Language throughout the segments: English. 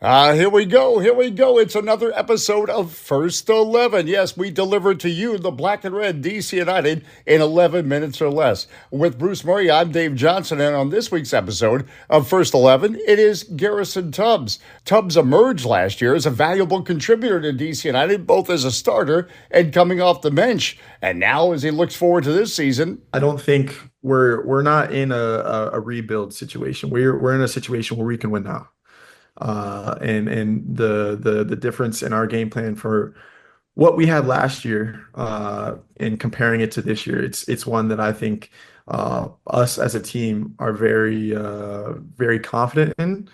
Here we go. Here we go. It's another episode of First 11. Yes, we delivered to you the black and red DC United in 11 minutes or less. With Bruce Murray, I'm Dave Johnson, and on this week's episode of First 11, it is Garrison Tubbs. Tubbs emerged last year as a valuable contributor to DC United, both as a starter and coming off the bench. And now, as he looks forward to this season, I don't think we're not in a rebuild situation. We're in a situation where we can win now. And the difference in our game plan for what we had last year, and comparing it to this year, it's one that I think us as a team are very confident in.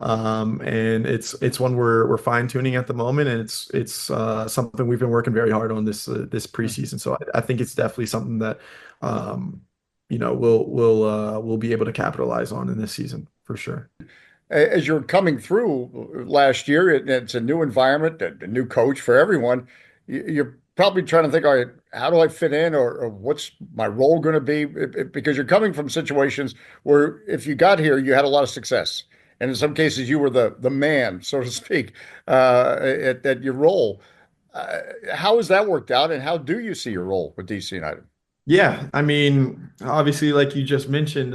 And it's one we're fine tuning at the moment, and it's something we've been working very hard on this preseason. So I think it's definitely something that we'll be able to capitalize on in this season for sure. as you're coming through last year, it's a new environment, a new coach for everyone. You're probably trying to think, all right, how do I fit in, or what's my role going to be? Because you're coming from situations where if you got here, you had a lot of success. And in some cases, you were the man, so to speak, at your role. How has that worked out, and how do you see your role with DC United? Yeah, I mean, obviously, like you just mentioned,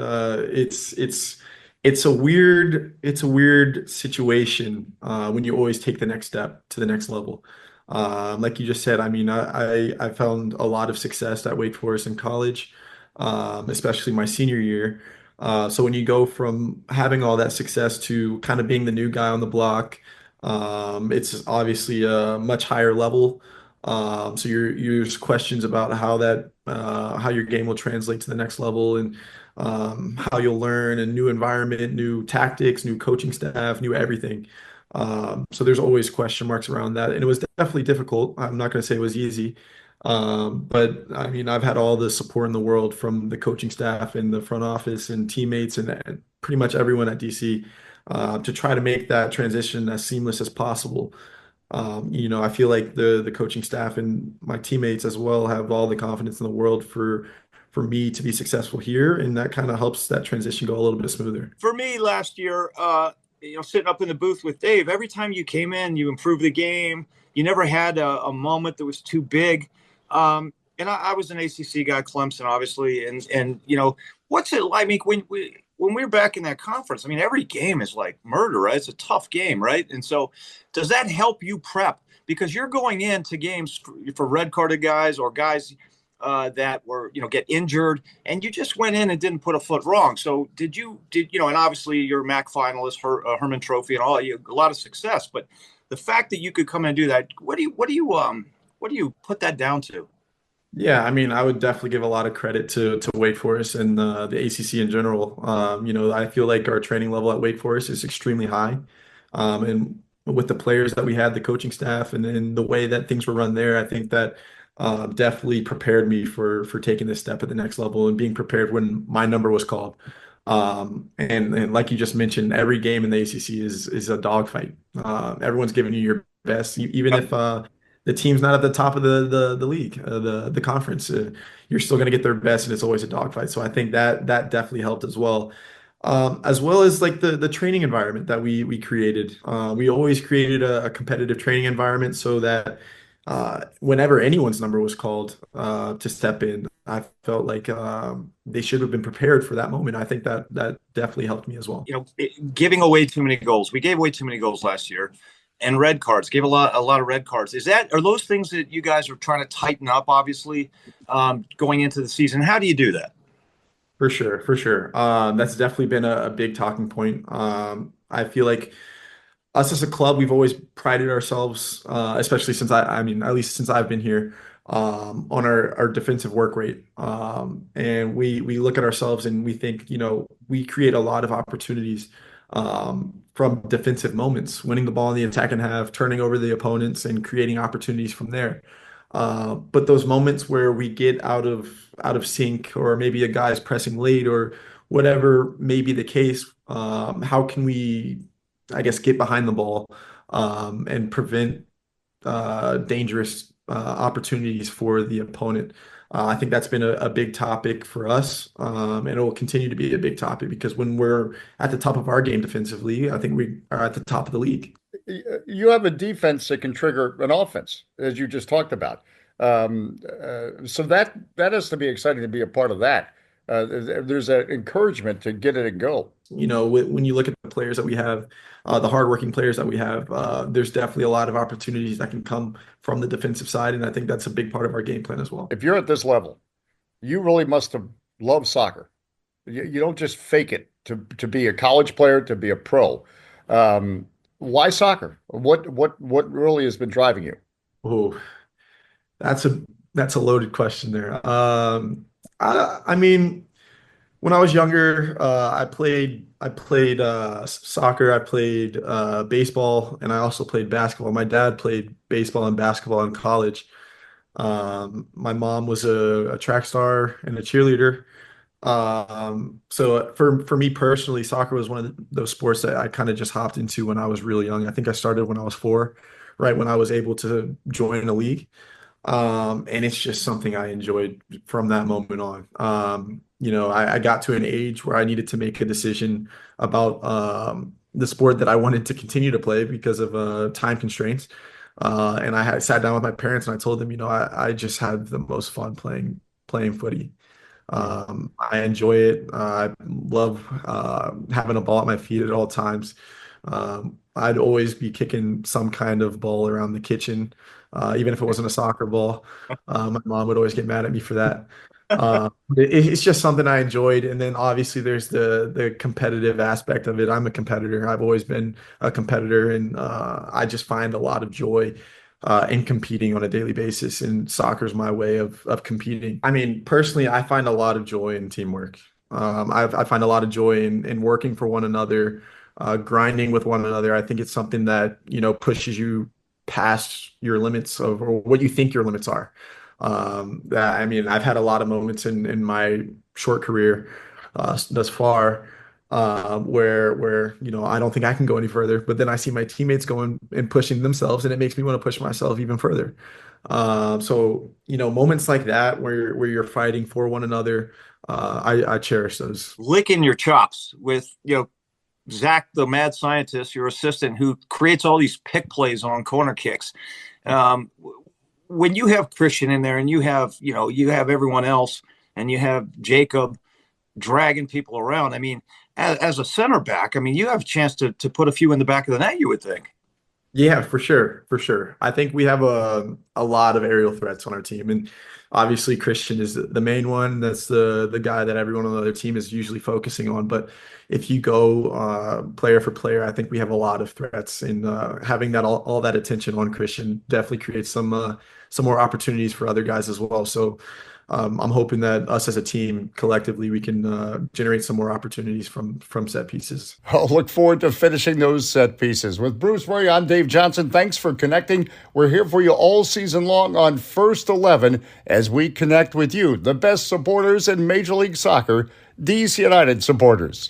it's a weird situation when you always take the next step to the next level. Like you just said, I mean, I found a lot of success at Wake Forest in college, especially my senior year. So when you go from having all that success to kind of being the new guy on the block, it's obviously a much higher level. So there's questions about how your game will translate to the next level, and how you'll learn a new environment, new tactics, new coaching staff, new everything. So there's always question marks around that, and it was definitely difficult. I'm not going to say it was easy, but I mean, I've had all the support in the world from the coaching staff and the front office and teammates and pretty much everyone at DC, to try to make that transition as seamless as possible. I feel like the coaching staff and my teammates as well have all the confidence in the world for me to be successful here, and that kind of helps that transition go a little bit smoother. For me last year, sitting up in the booth with Dave, every time you came in, you improved the game. You never had a moment that was too big. And I was an ACC guy, Clemson, obviously. And what's it like? I mean, when we were back in that conference, I mean, every game is like murder, right? It's a tough game, right? And so does that help you prep? Because you're going into games for red carded guys or guys that were, get injured, and you just went in and didn't put a foot wrong. So and obviously you're a MAC finalist, Herman Trophy, and all, a lot of success. But the fact that you could come in and do that, what do you put that down to? Yeah, I mean, I would definitely give a lot of credit to Wake Forest and the ACC in general. I feel like our training level at Wake Forest is extremely high. And with the players that we had, the coaching staff, and then the way that things were run there, I think that definitely prepared me for taking this step at the next level and being prepared when my number was called. And like you just mentioned, every game in the ACC is a dogfight. Everyone's giving you your best, even if the team's not at the top of the league, the conference. You're still going to get their best, and it's always a dogfight. So I think that definitely helped as well as like the training environment that we created. We always created a competitive training environment so that whenever anyone's number was called to step in, I felt like they should have been prepared for that moment. I think that definitely helped me as well. Giving away too many goals. We gave away too many goals last year. And red cards, gave a lot of red cards. Are those things that you guys are trying to tighten up, obviously, going into the season? How do you do that? For sure, for sure. That's definitely been a big talking point. I feel like us as a club, we've always prided ourselves, especially since I mean, at least since I've been here, on our defensive work rate. And we look at ourselves and we think, we create a lot of opportunities from defensive moments, winning the ball in the attacking half, turning over the opponents, and creating opportunities from there. But those moments where we get out of sync, or maybe a guy's pressing late, or whatever may be the case, how can we, I guess, get behind the ball and prevent dangerous opportunities for the opponent. I think that's been a big topic for us, and it will continue to be a big topic because when we're at the top of our game defensively, I think we are at the top of the league. You have a defense that can trigger an offense, as you just talked about. So that has to be exciting to be a part of that. There's an encouragement to get it and go. When you look at the players that we have, the hardworking players that we have, there's definitely a lot of opportunities that can come from the defensive side, and I think that's a big part of our game plan as well. If you're at this level, you really must have loved soccer. You don't just fake it to be a college player, to be a pro. Why soccer? What really has been driving you? Oh, that's a that's a loaded question there. I mean, when I was younger, I played soccer, I played baseball, and I also played basketball. My dad played baseball and basketball in college. My mom was a track star and a cheerleader. So for me personally, soccer was one of those sports that I kind of just hopped into when I was really young. I think I started when I was 4, right when I was able to join a league. And it's just something I enjoyed from that moment on. I got to an age where I needed to make a decision about the sport that I wanted to continue to play because of time constraints. And I had sat down with my parents and I told them, I just had the most fun playing footy. I enjoy it. I love having a ball at my feet at all times. I'd always be kicking some kind of ball around the kitchen, even if it wasn't a soccer ball. My mom would always get mad at me for that. It's just something I enjoyed. And then obviously there's the competitive aspect of it. I'm a competitor. I've always been a competitor, and I just find a lot of joy in competing on a daily basis. And soccer is my way of competing. I mean, personally, I find a lot of joy in teamwork. I find a lot of joy in working for one another, grinding with one another. I think it's something that, pushes you past your limits of or what you think your limits are. I mean, I've had a lot of moments in my short career thus far where I don't think I can go any further, but then I see my teammates going and pushing themselves, and it makes me want to push myself even further. So moments like that where you're fighting for one another, I cherish those. Licking your chops with Zach, the mad scientist, your assistant, who creates all these pick plays on corner kicks. When you have Christian in there, and you have everyone else, and you have Jacob dragging people around. I mean, as a center back, I mean, you have a chance to put a few in the back of the net, you would think. Yeah, for sure, for sure. I think we have a lot of aerial threats on our team, and obviously Christian is the main one. That's the guy that everyone on the other team is usually focusing on. But if you go player for player, I think we have a lot of threats, and having that all that attention on Christian definitely creates some more opportunities for other guys as well. So I'm hoping that us as a team collectively we can generate some more opportunities from set pieces. I'll look forward to finishing those set pieces. With Bruce Murray, I'm Dave Johnson. Thanks for connecting. We're here for you all season long on First 11 as we connect with you, the best supporters in Major League Soccer, DC United supporters.